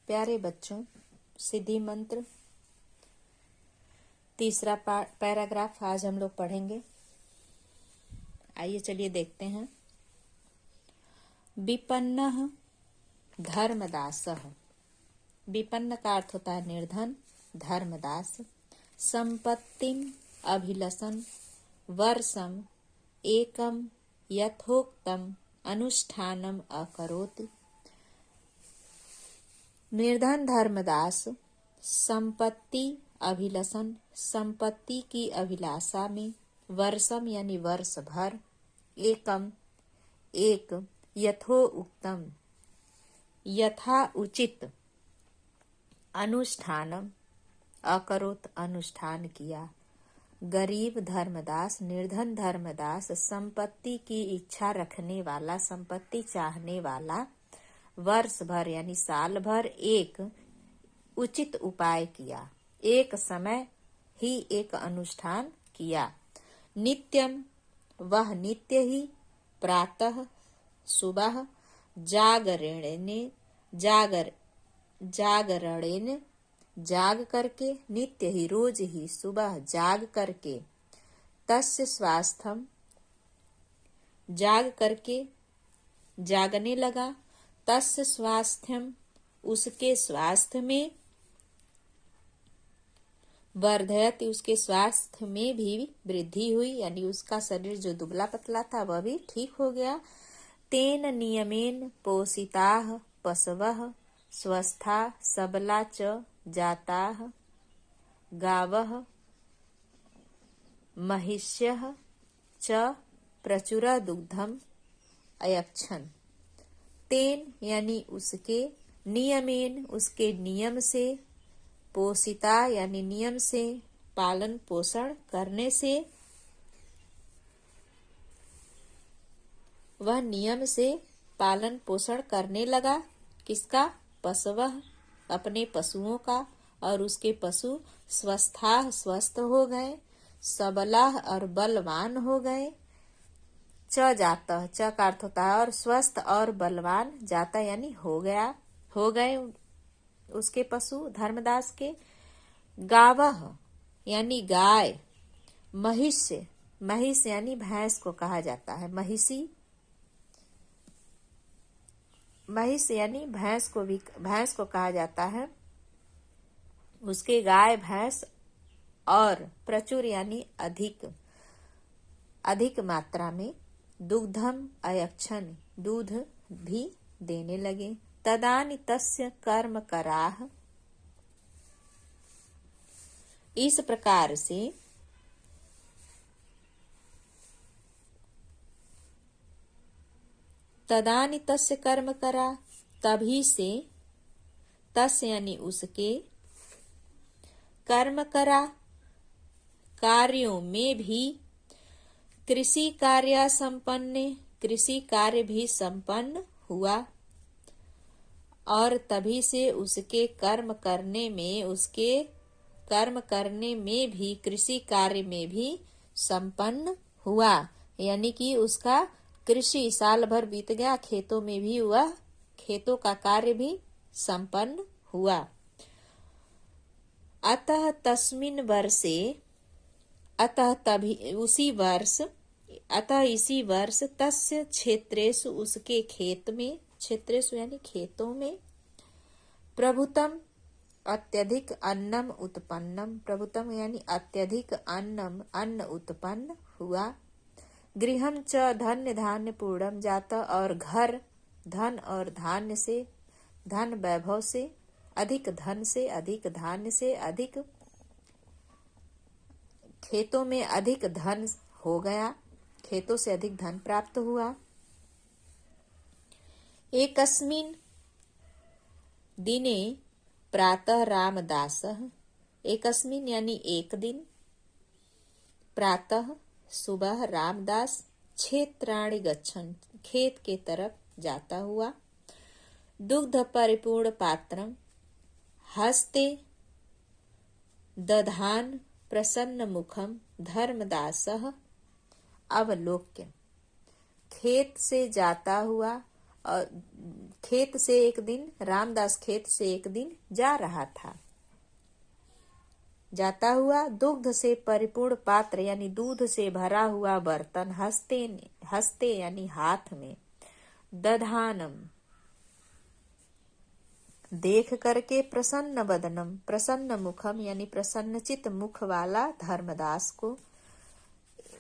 प्यारे बच्चों, सिद्धि मंत्र तीसरा पैराग्राफ आज हम लोग पढ़ेंगे। आइए चलिए देखते हैं। विपन्नः धर्मदासः। विपन्न का अर्थ होता है निर्धन, धर्मदास। संपत्तिम अभिलषन् वर्षम एकम यथोक्तम अनुष्ठानम अकरोति। निर्धन धर्मदास संपत्ति अभिलषण, संपत्ति की अभिलाषा में, वर्षम यानी वर्ष भर, एकम एक, यथो उक्तम यथा उचित, अनुष्ठानम अकरोत अनुष्ठान किया। गरीब धर्मदास, निर्धन धर्मदास संपत्ति की इच्छा रखने वाला, संपत्ति चाहने वाला, वर्ष भर यानी साल भर एक उचित उपाय किया, एक समय ही एक अनुष्ठान किया। नित्यम वह नित्य ही, प्रातः सुबह, जागरणेन जाग करके, नित्य ही रोज ही सुबह जाग करके, तस्य स्वास्थ्यम जाग करके जागने लगा, तस्य स्वास्थ्यम उसके स्वास्थ्य में, वर्धयति उसके स्वास्थ्य में भी वृद्धि हुई, यानी उसका शरीर जो दुबला पतला था वह भी ठीक हो गया। तेन नियमेन पोषिताः पशवः स्वस्था सबला च जाताः गावः महिष्यः च प्रचुर दुग्धम अयच्छन्। तेन यानी उसके, नियमेन उसके नियम से, पोषिता यानी नियम से, पालन पोषण करने से, वह नियम से पालन पोषण करने लगा। किसका? पशवः अपने पशुओं का, और उसके पशु स्वस्था स्वस्थ हो गए, सबला और बलवान हो गए। च जाता, च का अर्थ होता है और स्वस्थ और बलवान, जाता यानी हो गए उसके पशु धर्मदास के। गावह यानी गाय, महिष्य, महिष यानी भैंस को कहा जाता है, महिषी, महिष यानी भैंस को कहा जाता है। उसके गाय भैंस, और प्रचुर यानी अधिक मात्रा में, दुग्धम अयच्छन् दूध भी देने लगे। तदानि तस्य कर्म कराः, इस प्रकार से तदानि तस्य कर्म करा, तभी से, तस्य यानी उसके, कर्म करा कार्यों में भी, कृषि कार्य संपन्न, कृषि कार्य भी संपन्न हुआ, और तभी से उसके कर्म करने में, उसके कर्म करने में भी, कृषि कार्य में भी संपन्न हुआ, यानी कि उसका कृषि साल भर बीत गया, खेतों में भी वह खेतों का कार्य भी संपन्न हुआ। अतः तस्मिन् वर्षे, अतः तभी उसी वर्ष, अतः इसी वर्ष, तस्य क्षेत्रेषु उसके खेत में, क्षेत्रेषु यानी खेतों में, प्रभुतम अत्यधिक अन्नम उत्पन्नम, प्रभुतम यानी अत्यधिक अन्न उत्पन्न हुआ। गृहम च धन्य धान्य पूर्णम जाता, और घर धन और धान्य से, धन वैभव से, अधिक धन से, अधिक धान्य से, अधिक खेतों में अधिक धन हो गया, खेतों से अधिक धन प्राप्त हुआ। एकस्मिन् दिने प्रातः रामदासः, एकस्मिन् यानी एक दिन, प्रातः सुबह, रामदास क्षेत्राणि गच्छन् खेत के तरफ जाता हुआ, दुग्ध परिपूर्ण पात्रम हस्ते दधान प्रसन्न मुखम धर्मदासः अवलोक्य, खेत से जाता हुआ और खेत से एक दिन रामदास खेत से एक दिन जा रहा था। जाता हुआ दुग्ध से परिपूर्ण पात्र यानी दूध से भरा हुआ बर्तन हस्ते हस्ते यानी हाथ में दधानम देख करके प्रसन्न बदनम प्रसन्न मुखम यानी प्रसन्नचित मुख वाला धर्मदास को।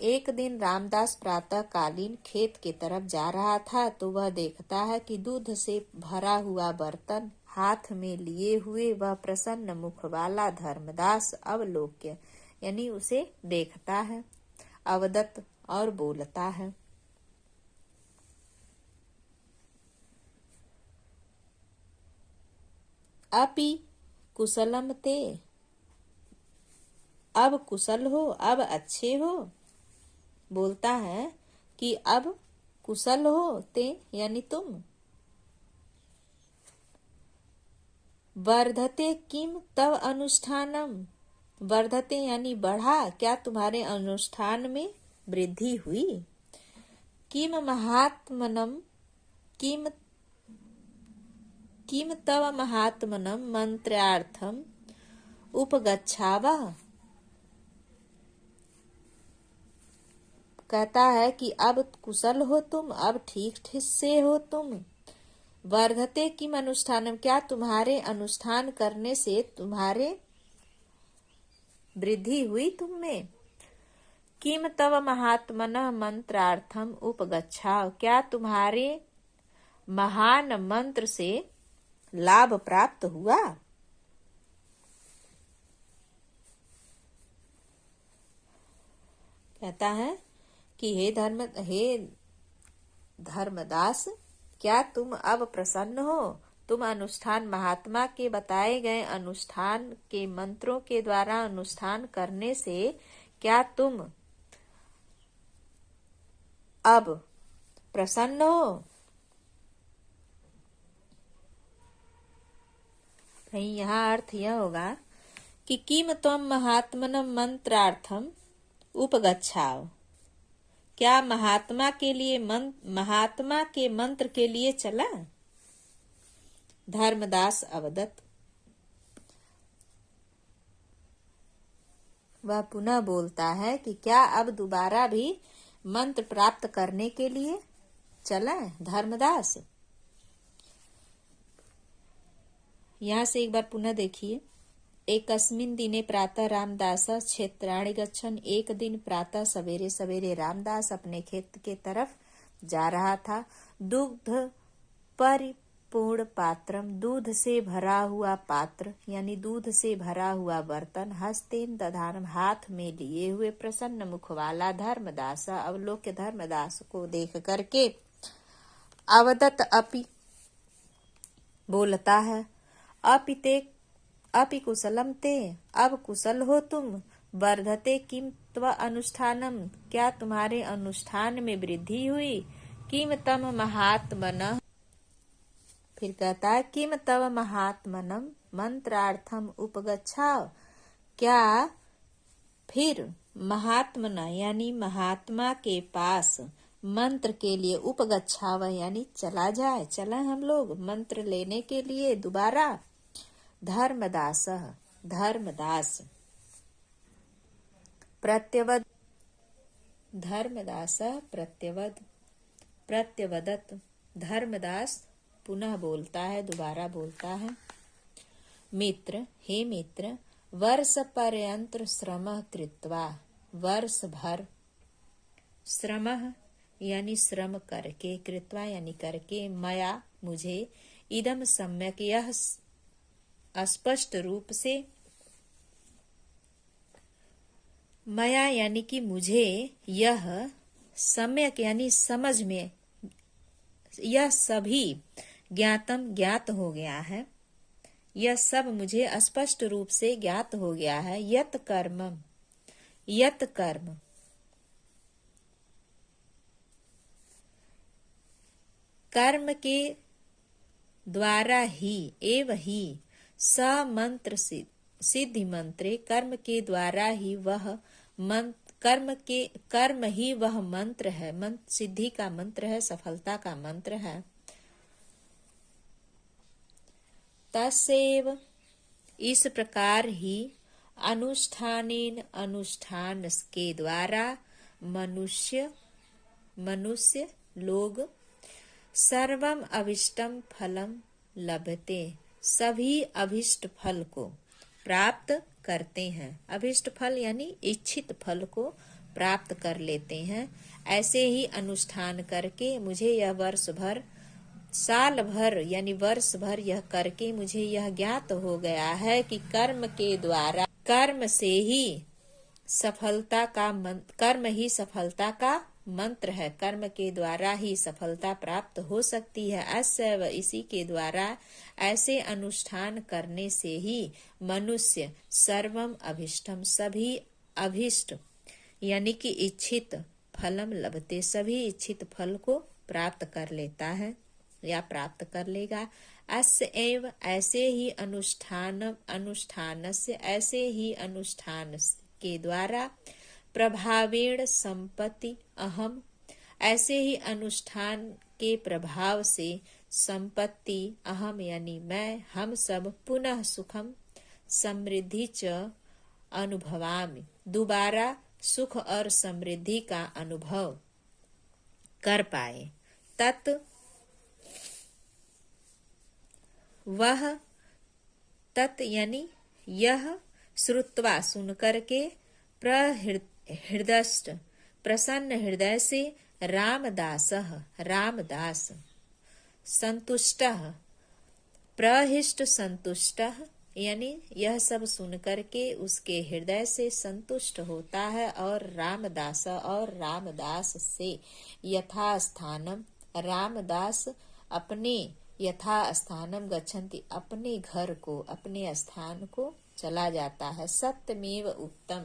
एक दिन रामदास प्रातः कालीन खेत की तरफ जा रहा था तो वह देखता है कि दूध से भरा हुआ बर्तन हाथ में लिए हुए वह प्रसन्न मुख वाला धर्मदास अवलोक्य यानी उसे देखता है, अवदत और बोलता है। अपि कुशलम ते, अब कुशल हो, अब अच्छे हो। बोलता है कि अब कुशल हो ते यानी तुम। वर्धते किम तव अनुष्ठानम, वर्धते यानी बढ़ा, क्या तुम्हारे अनुष्ठान में वृद्धि हुई। किम महात्मनम किम किम तव महात्मनम मंत्रार्थम उपगच्छावः, कहता है कि अब कुशल हो तुम, अब ठीक ठीक से हो तुम। वर्धते किम अनुष्ठानम, क्या तुम्हारे अनुष्ठान करने से तुम्हारे वृद्धि हुई तुम में। किम तव महात्मनः मंत्रार्थम उपगच्छाव, क्या तुम्हारे महान मंत्र से लाभ प्राप्त हुआ। कहता है कि हे धर्मदास, क्या तुम अब प्रसन्न हो। तुम अनुष्ठान महात्मा के बताए गए अनुष्ठान के मंत्रों के द्वारा अनुष्ठान करने से क्या तुम अब प्रसन्न हो। कहीं यहाँ अर्थ यह होगा कि किम त्वम महात्मनम मंत्रार्थम उपगच्छाव, क्या महात्मा के मंत्र के लिए चला। धर्मदास अवदत, वह पुनः बोलता है कि क्या अब दोबारा भी मंत्र प्राप्त करने के लिए चला। धर्मदास, यहाँ से एक बार पुनः देखिए। एकस्मिन् दिने प्रातः रामदास क्षेत्राणि गच्छन्, एक दिन प्रातः सवेरे सवेरे रामदास अपने खेत के तरफ जा रहा था। दुग्ध परिपूर्ण पात्रम, दूध से भरा हुआ पात्र यानी दूध से भरा हुआ बर्तन हस्तेन दधानम, हाथ में लिए हुए प्रसन्न मुख वाला धर्मदास अवलोक्य, धर्मदास को देख करके अवदत अपि, बोलता है अपि कुशलम ते, अब कुशल हो तुम। वर्धते किम त्व अनुष्ठानम, क्या तुम्हारे अनुष्ठान में वृद्धि हुई। किम तम महात्मनः, फिर कहता है किम तव महात्मनम मंत्रार्थम उपगच्छाव, क्या फिर महात्मना यानी महात्मा के पास मंत्र के लिए उपगच्छाव यानी चला जाए, चला हम लोग मंत्र लेने के लिए दोबारा। धर्मदास, धर्मदास प्रत्यवद, धर्मदास प्रत्यवदत, धर्मदास पुनः बोलता है, दोबारा बोलता है। मित्र, हे मित्र, वर्ष पर्यंत श्रम कृत्वा, वर्ष भर श्रम यानी श्रम करके, कृत्वा यानी करके, मया मुझे, इदम सम्यक यह स्पष्ट रूप से, मया यानी कि मुझे, यह सम्यक यानी समझ में, यह सभी ज्ञातम ज्ञात हो गया है, यह सब मुझे स्पष्ट रूप से ज्ञात हो गया है। यत कर्म, यत कर्म कर्म के द्वारा ही एव ही स मंत्र सिद्धि मंत्रे, कर्म के द्वारा ही वह कर्म ही वह मंत्र है, मंत्र सिद्धि का मंत्र है, सफलता का मंत्र है। तस्यैव इस प्रकार ही अनुष्ठानेन अनुष्ठान के द्वारा मनुष्य लोग सर्वम अभिष्टम फलम लभते सभी अभिष्ट फल को प्राप्त करते हैं। अभिष्ट फल यानी इच्छित फल को प्राप्त कर लेते हैं। ऐसे ही अनुष्ठान करके मुझे यह वर्ष भर साल भर यानी वर्ष भर यह करके मुझे यह ज्ञात हो गया है कि कर्म के द्वारा कर्म ही सफलता का मंत्र है। कर्म के द्वारा ही सफलता प्राप्त हो सकती है। अस्यैव इसी के द्वारा ऐसे अनुष्ठान करने से ही मनुष्य सर्वम अभिष्टम सभी अभिष्ट यानी कि इच्छित फलम लभते सभी इच्छित फल को प्राप्त कर लेता है या प्राप्त कर लेगा। अस्यैव ऐसे ही अनुष्ठान के द्वारा प्रभावेण संपत्ति अहम ऐसे ही अनुष्ठान के प्रभाव से संपत्ति अहम यानी मैं हम सब पुनः सुखम समृद्धि च अनुभवामि दोबारा सुख और समृद्धि का अनुभव कर पाए। तत् वह तत् यानी यह श्रुत्वा सुन करके प्रहृदष्ट प्रसन्न हृदय से रामदास संतुष्टः प्रहिष्ट संतुष्टः यानी यह सब सुन करके उसके हृदय से संतुष्ट होता है और रामदास से यथास्थानम रामदास अपने यथास्थानम गच्छन्ति अपने घर को अपने स्थान को चला जाता है। सत्यमेव उत्तम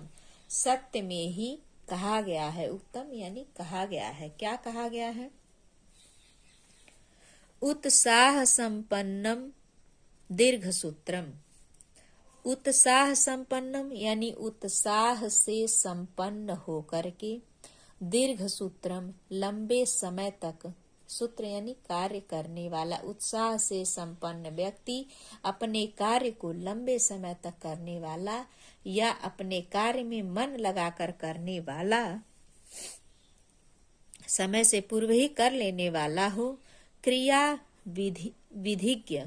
सत्य में ही कहा गया है। उत्तम यानी कहा गया है। क्या कहा गया है? उत्साह संपन्नम दीर्घ सूत्रम उत्साह संपन्नम यानी उत्साह से संपन्न होकर के दीर्घ सूत्रम लंबे समय तक सूत्र यानी कार्य करने वाला उत्साह से संपन्न व्यक्ति अपने कार्य को लंबे समय तक करने वाला या अपने कार्य में मन लगाकर करने वाला समय से पूर्व ही कर लेने वाला हो। क्रिया विधिज्ञ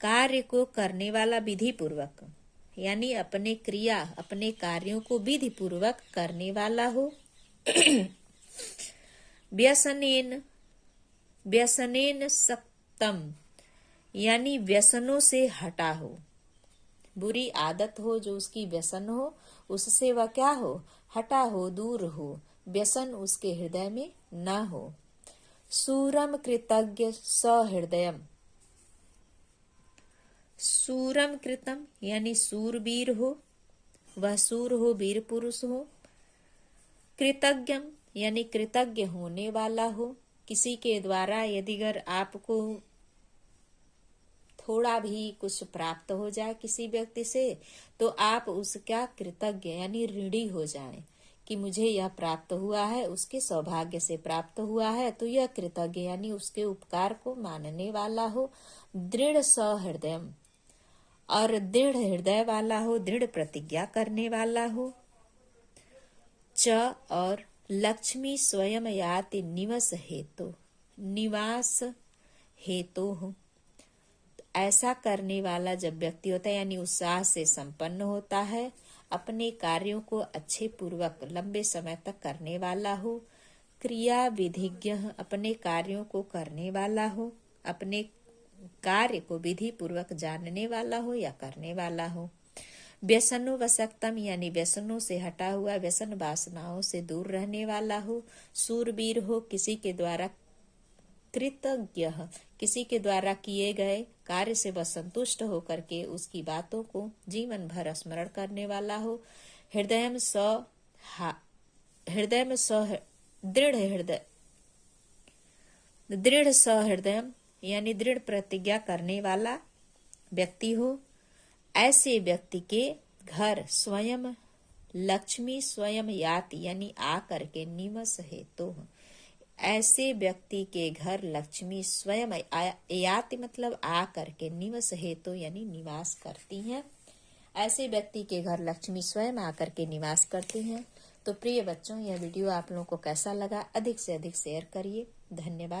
कार्य को करने वाला विधि पूर्वक यानी अपने कार्यों को विधि पूर्वक करने वाला हो। व्यसनेन सक्तम यानी व्यसनों से हटा हो। बुरी आदत हो जो उसकी व्यसन हो उससे वह क्या हो? हटा हो, दूर हो। व्यसन उसके हृदय में न हो। सूरम कृतज्ञ सहृदयम सूरम कृतम यानी सूरवीर हो, वह सूर हो, वीर पुरुष हो। कृतज्ञम यानी कृतज्ञ होने वाला हो। किसी के द्वारा यदि अगर आपको थोड़ा भी कुछ प्राप्त हो जाए किसी व्यक्ति से तो आप उसका कृतज्ञ यानी ऋणी हो जाएं कि मुझे यह प्राप्त हुआ है, उसके सौभाग्य से प्राप्त हुआ है, तो यह कृतज्ञ यानी उसके उपकार को मानने वाला हो। दृढ़ सहृदयम और दृढ़ हृदय वाला हो, दृढ़ प्रतिज्ञा करने वाला हो। च और लक्ष्मी स्वयं याति निवास हेतु हो। ऐसा करने वाला जब व्यक्ति होता है यानी उत्साह से संपन्न होता है, अपने कार्यों को अच्छे पूर्वक लंबे समय तक करने वाला हो। क्रिया विधिज्ञ अपने कार्यों को करने वाला हो, अपने कार्य को विधि पूर्वक जानने वाला हो या करने वाला हो। व्यसनो वसक्तम यानी व्यसनों से हटा हुआ, व्यसन वासनाओं से दूर रहने वाला हो। सूरवीर हो, किसी के द्वारा कृतज्ञ किसी के द्वारा किए गए कार्य से वह संतुष्ट होकर के उसकी बातों को जीवन भर स्मरण करने वाला हो। हृदय में दृढ़ सहृदय यानी दृढ़ प्रतिज्ञा करने वाला व्यक्ति हो। ऐसे व्यक्ति के घर स्वयं लक्ष्मी स्वयं याति यानी आ करके निवस हेतु ऐसे व्यक्ति के घर लक्ष्मी स्वयं याति मतलब आ करके, निवस हेतु यानी निवास करती हैं। ऐसे व्यक्ति के घर लक्ष्मी स्वयं आकर के निवास करती हैं। तो प्रिय बच्चों, यह वीडियो आप लोगों को कैसा लगा, अधिक से अधिक शेयर करिए। धन्यवाद।